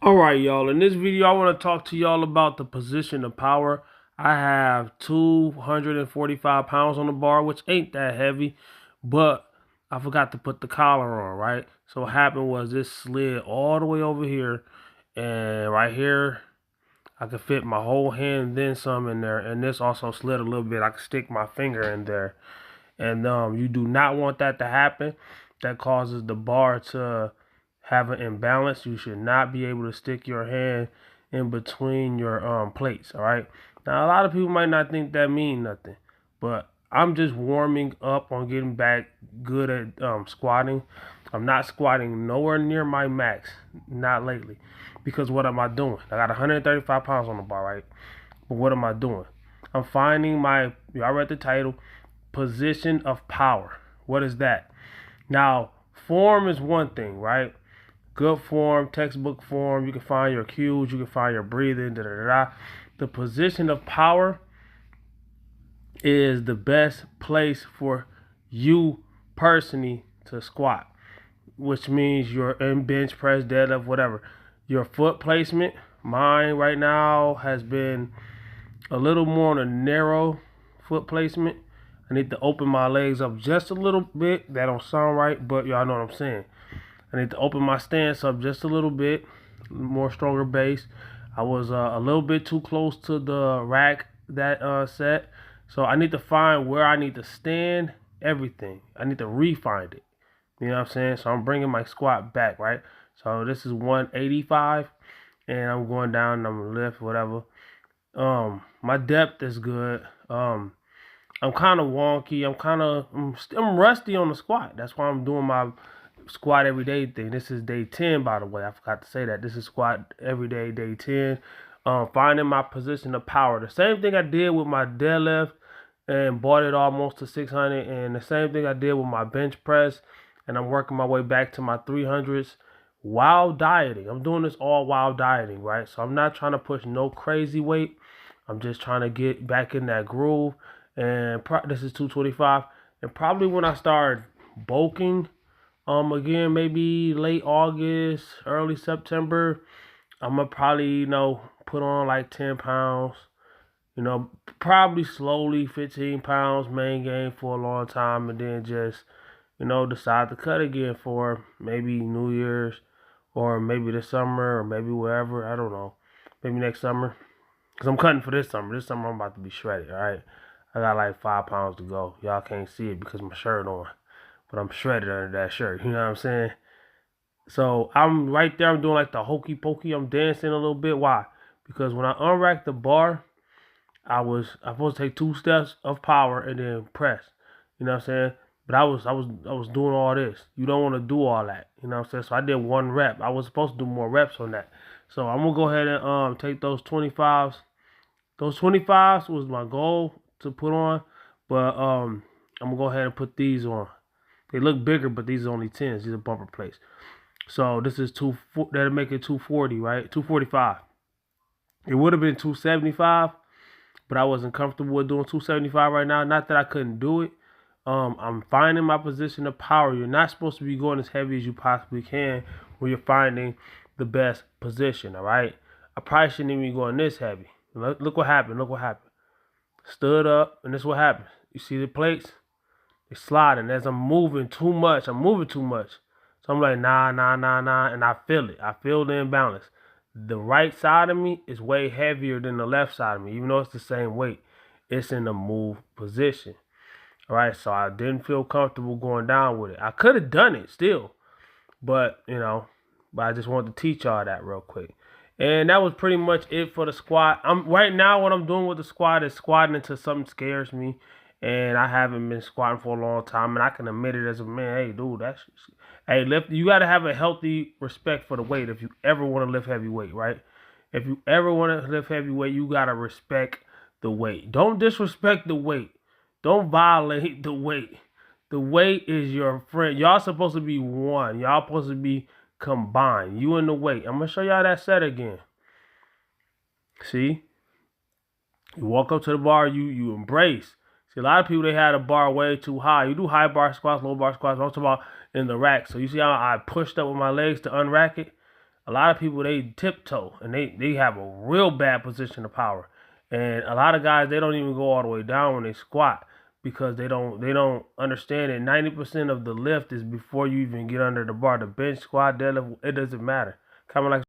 All right, y'all. In this video, I want to talk to y'all about the position of power. I have 245 pounds on the bar, which ain't that heavy, but I forgot to put the collar on, right? So what happened was this slid all the way over here, and right here, I could fit my whole hand and then some in there, and this also slid a little bit. I could stick my finger in there, and you do not want that to happen. That causes the bar to have an imbalance. You should not be able to stick your hand in between your plates. All right. Now a lot of people might not think that mean nothing, but I'm just warming up on getting back good at squatting. I'm not squatting nowhere near my max, not lately, because what am I doing? I got 135 pounds on the bar, right? But what am I doing? I'm finding my. Y'all read the title, position of power. What is that? Now, form is one thing, right? Good form, textbook form. You can find your cues. You can find your breathing. Da da da. Da. The position of power is the best place for you personally to squat, which means you're in bench press, deadlift, whatever. Your foot placement, mine right now has been a little more on a narrow foot placement. I need to open my legs up just a little bit. That don't sound right, but y'all know what I'm saying. I need to open my stance up just a little bit, more stronger base. I was a little bit too close to the rack that set, so I need to find where I need to stand. Everything I need to refine it. You know what I'm saying? So I'm bringing my squat back, right? So this is 185, and I'm going down. I'm gonna lift whatever. My depth is good. I'm kind of wonky. I'm rusty on the squat. That's why I'm doing my squat every day thing. This is day 10, by the way. I forgot to say that. This is squat every day, day 10. Finding my position of power. The same thing I did with my deadlift and brought it almost to 600, and the same thing I did with my bench press, and I'm working my way back to my 300s while dieting. I'm doing this all while dieting, right? So I'm not trying to push no crazy weight. I'm just trying to get back in that groove. And this is 225. And probably when I start bulking, again, maybe late August, early September, I'm gonna probably, put on like 10 pounds. Probably slowly 15 pounds main gain for a long time, and then just, decide to cut again for maybe New Year's or maybe this summer or maybe wherever. I don't know. Maybe next summer. Because I'm cutting for this summer. This summer I'm about to be shredded, all right? I got like 5 pounds to go. Y'all can't see it because my shirt on. But I'm shredded under that shirt. You know what I'm saying? So I'm right there. I'm doing like the hokey pokey. I'm dancing a little bit. Why? Because when I unracked the bar, I was supposed to take 2 steps of power and then press. You know what I'm saying? But I was doing all this. You don't want to do all that. You know what I'm saying? So I did 1 rep. I was supposed to do more reps on that. So I'm gonna go ahead and take those 25s. Those 25s was my goal to put on, but I'm gonna go ahead and put these on. They look bigger, but these are only 10s. These are bumper plates. So this is that'll make it 240, right? 245. It would have been 275, but I wasn't comfortable with doing 275 right now. Not that I couldn't do it. I'm finding my position of power. You're not supposed to be going as heavy as you possibly can when you're finding the best position. All right. I probably shouldn't even be going this heavy. Look what happened. Look what happened. Stood up, and this is what happens. You see the plates? They sliding as I'm moving too much. I'm moving too much. So I'm like, nah, nah, nah, nah, and I feel it. I feel the imbalance. The right side of me is way heavier than the left side of me, even though it's the same weight. It's in the move position. All right, so I didn't feel comfortable going down with it. I could have done it still, but but I just wanted to teach y'all that real quick. And that was pretty much it for the squat. I'm right now what I'm doing with the squat is squatting until something scares me. And I haven't been squatting for a long time, and I can admit it as a man. Hey, dude, hey, lift. You gotta have a healthy respect for the weight if you ever want to lift heavy weight, right? If you ever want to lift heavy weight, you gotta respect the weight. Don't disrespect the weight. Don't violate the weight. The weight is your friend. Y'all supposed to be one. Y'all supposed to be combined. You and the weight. I'm gonna show y'all that set again. See? You walk up to the bar, you embrace. See, a lot of people they had a bar way too high. You do high bar squats, low bar squats. I'm talking about in the rack. So you see how I pushed up with my legs to unrack it. A lot of people, they tiptoe and they have a real bad position of power. And a lot of guys, they don't even go all the way down when they squat because they don't understand that 90% of the lift is before you even get under the bar. The bench, squat, deadlift, it doesn't matter. Kind of like